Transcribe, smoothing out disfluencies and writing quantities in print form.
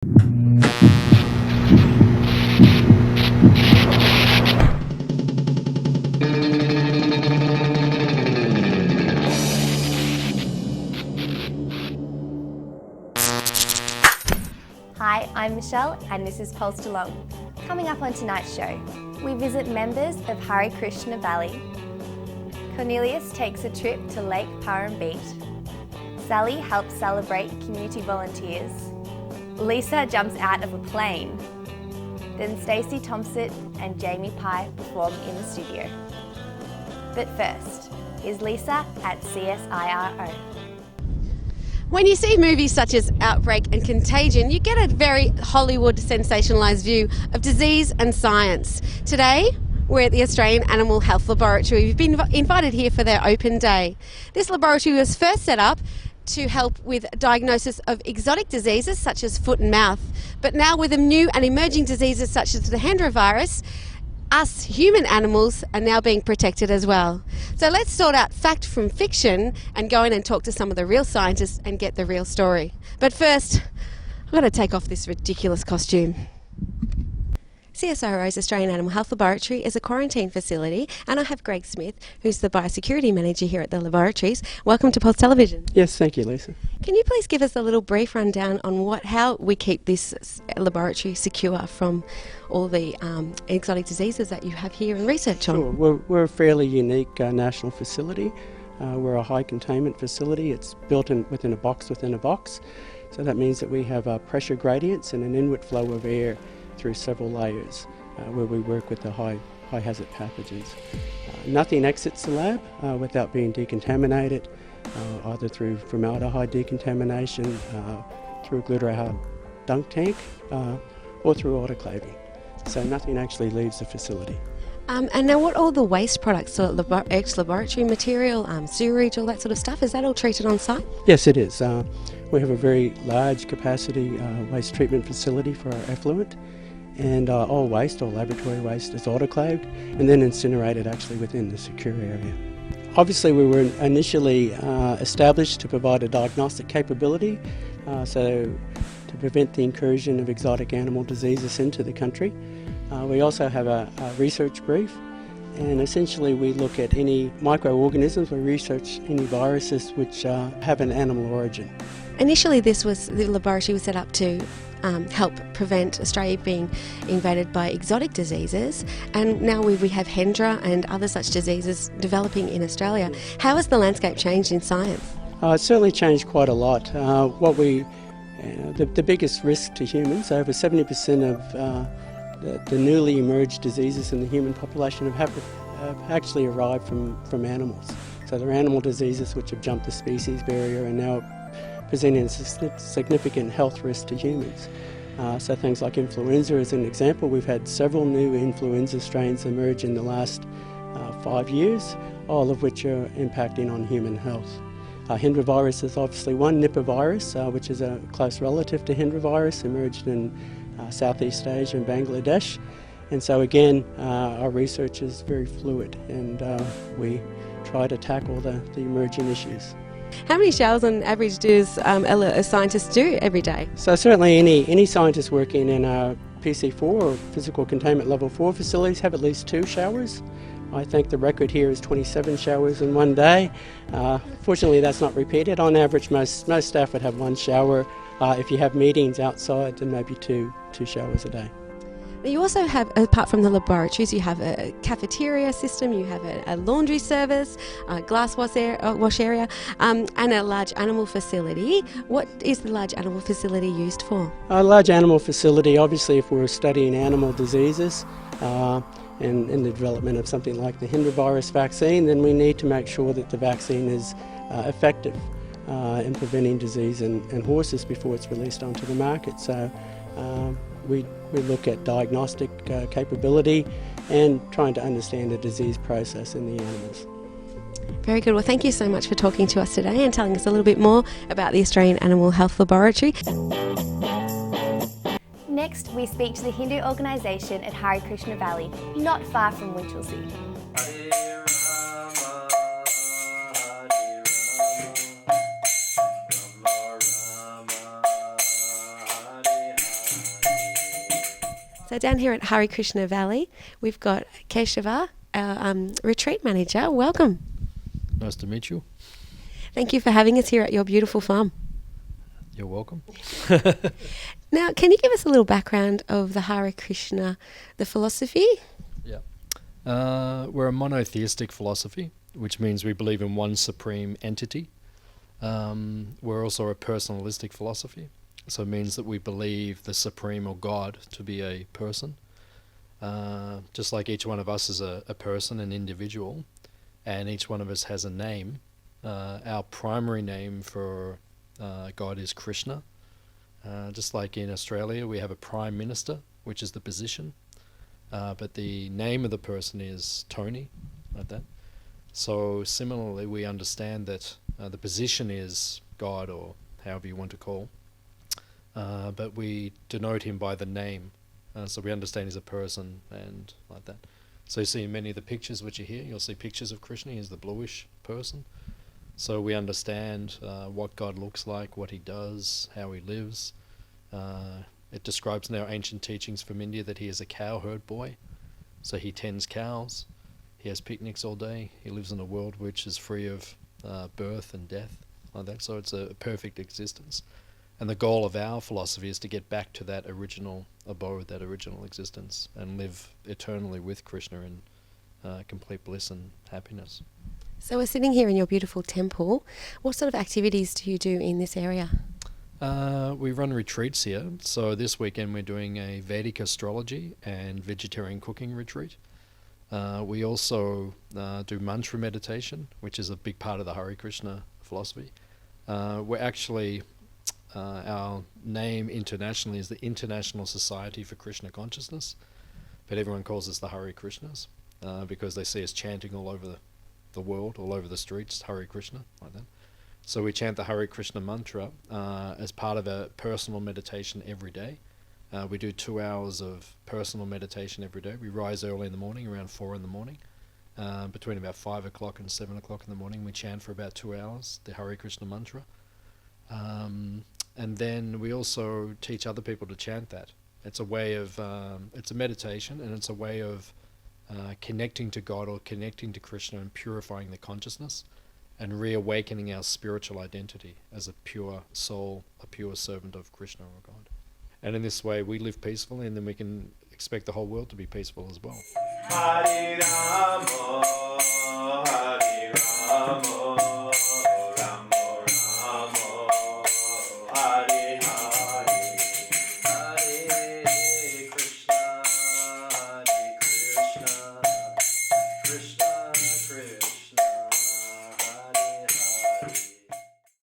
Hi, I'm Michelle and this is Pulse Geelong. Coming up on tonight's show, we visit members of Hare Krishna Valley. Cornelius takes a trip to Lake Parrambeet. Sally helps celebrate community volunteers. Lisa jumps out of a plane. Then Stacey Thompson and Jamie Pye perform in the studio. But first, here's Lisa at CSIRO. When you see movies such as Outbreak and Contagion, you get a very Hollywood sensationalised view of disease and science. Today, we're at the Australian Animal Health Laboratory. We've been invited here for their open day. This laboratory was first set up to help with diagnosis of exotic diseases such as foot and mouth. But now with the new and emerging diseases such as the Hendra virus, us human animals are now being protected as well. So let's sort out fact from fiction and go in and talk to some of the real scientists and get the real story. But first, I've got to take off this ridiculous costume. CSIRO's Australian Animal Health Laboratory is a quarantine facility, and I have Greg Smith, who's the biosecurity manager here at the laboratories. Welcome to Pulse Television. Yes, thank you, Lisa. Can you please give us a little brief rundown on how we keep this laboratory secure from all the exotic diseases that you have here and research on? Sure. We're a fairly unique national facility. We're a high containment facility. It's built within a box within a box. So that means that we have pressure gradients and an inward flow of air through several layers where we work with the high hazard pathogens. Nothing exits the lab without being decontaminated, either through formaldehyde decontamination, through glutaraldehyde dunk tank, or through autoclaving. So nothing actually leaves the facility. And now what all the waste products, so ex-laboratory material, sewerage, all that sort of stuff, is that all treated on site? Yes, it is. We have a very large capacity waste treatment facility for our effluent, and all waste, all laboratory waste, is autoclaved and then incinerated actually within the secure area. Obviously we were initially established to provide a diagnostic capability, so to prevent the incursion of exotic animal diseases into the country. We also have a research brief, and essentially we look at any microorganisms. We research any viruses which have an animal origin. Initially the laboratory was set up to help prevent Australia being invaded by exotic diseases, and now we have Hendra and other such diseases developing in Australia. How has the landscape changed in science? It's certainly changed quite a lot. The biggest risk to humans, over 70% of the newly emerged diseases in the human population have actually arrived from animals. So they're animal diseases which have jumped the species barrier and now presenting a significant health risk to humans. So things like influenza as an example. We've had several new influenza strains emerge in the last 5 years, all of which are impacting on human health. Hendra virus is obviously one. Nipah virus, which is a close relative to Hendra virus, emerged in Southeast Asia and Bangladesh. And so again, our research is very fluid, and we try to tackle the emerging issues. How many showers on average does a scientist do every day? So certainly any scientist working in our PC4 or physical containment level 4 facilities have at least 2 showers. I think the record here is 27 showers in one day. Fortunately that's not repeated. On average most staff would have 1 shower. If you have meetings outside, then maybe two showers a day. You also have, apart from the laboratories, you have a cafeteria system, you have a laundry service, a glass wash area, and a large animal facility. What is the large animal facility used for? A large animal facility, obviously if we're studying animal diseases and in the development of something like the Hendra virus vaccine, then we need to make sure that the vaccine is effective in preventing disease in horses before it's released onto the market. So we look at diagnostic capability and trying to understand the disease process in the animals. Very good. Well, thank you so much for talking to us today and telling us a little bit more about the Australian Animal Health Laboratory. Next, we speak to the Hindu organisation at Hare Krishna Valley, not far from Winchelsea. So down here at Hare Krishna Valley, we've got Keshava, our retreat manager. Welcome. Nice to meet you. Thank you for having us here at your beautiful farm. You're welcome. Now, can you give us a little background of the Hare Krishna, the philosophy? Yeah. We're a monotheistic philosophy, which means we believe in one supreme entity. We're also a personalistic philosophy, so it means that we believe the supreme or God to be a person. Just like each one of us is a person, an individual, and each one of us has a name. Our primary name for God is Krishna. Just like in Australia, we have a Prime Minister, which is the position, but the name of the person is Tony, like that. So similarly, we understand that the position is God, or however you want to call, but we denote him by the name. So we understand he's a person and like that. So you see in many of the pictures which are here, you'll see pictures of Krishna. He's the bluish person. So we understand what God looks like, what he does, how he lives. It describes in our ancient teachings from India that he is a cowherd boy. So he tends cows. He has picnics all day. He lives in a world which is free of birth and death, like that. So it's a perfect existence. And the goal of our philosophy is to get back to that original abode, that original existence, and live eternally with Krishna in complete bliss and happiness. So we're sitting here in your beautiful temple. What sort of activities do you do in this area? We run retreats here. So this weekend we're doing a Vedic astrology and vegetarian cooking retreat. We also do mantra meditation, which is a big part of the Hare Krishna philosophy. We're actually, our name internationally is the International Society for Krishna Consciousness, but everyone calls us the Hare Krishnas because they see us chanting all over the world, all over the streets, Hare Krishna, like that. So we chant the Hare Krishna mantra as part of a personal meditation every day. We do 2 hours of personal meditation every day. We rise early in the morning, around 4 in the morning. Between about 5 o'clock and 7 o'clock in the morning, we chant for about 2 hours, the Hare Krishna mantra. And then we also teach other people to chant that. It's a way of, it's a meditation, and it's a way of connecting to God or connecting to Krishna and purifying the consciousness and reawakening our spiritual identity as a pure soul, a pure servant of Krishna or God. And in this way we live peacefully, and then we can expect the whole world to be peaceful as well. Hare Rama,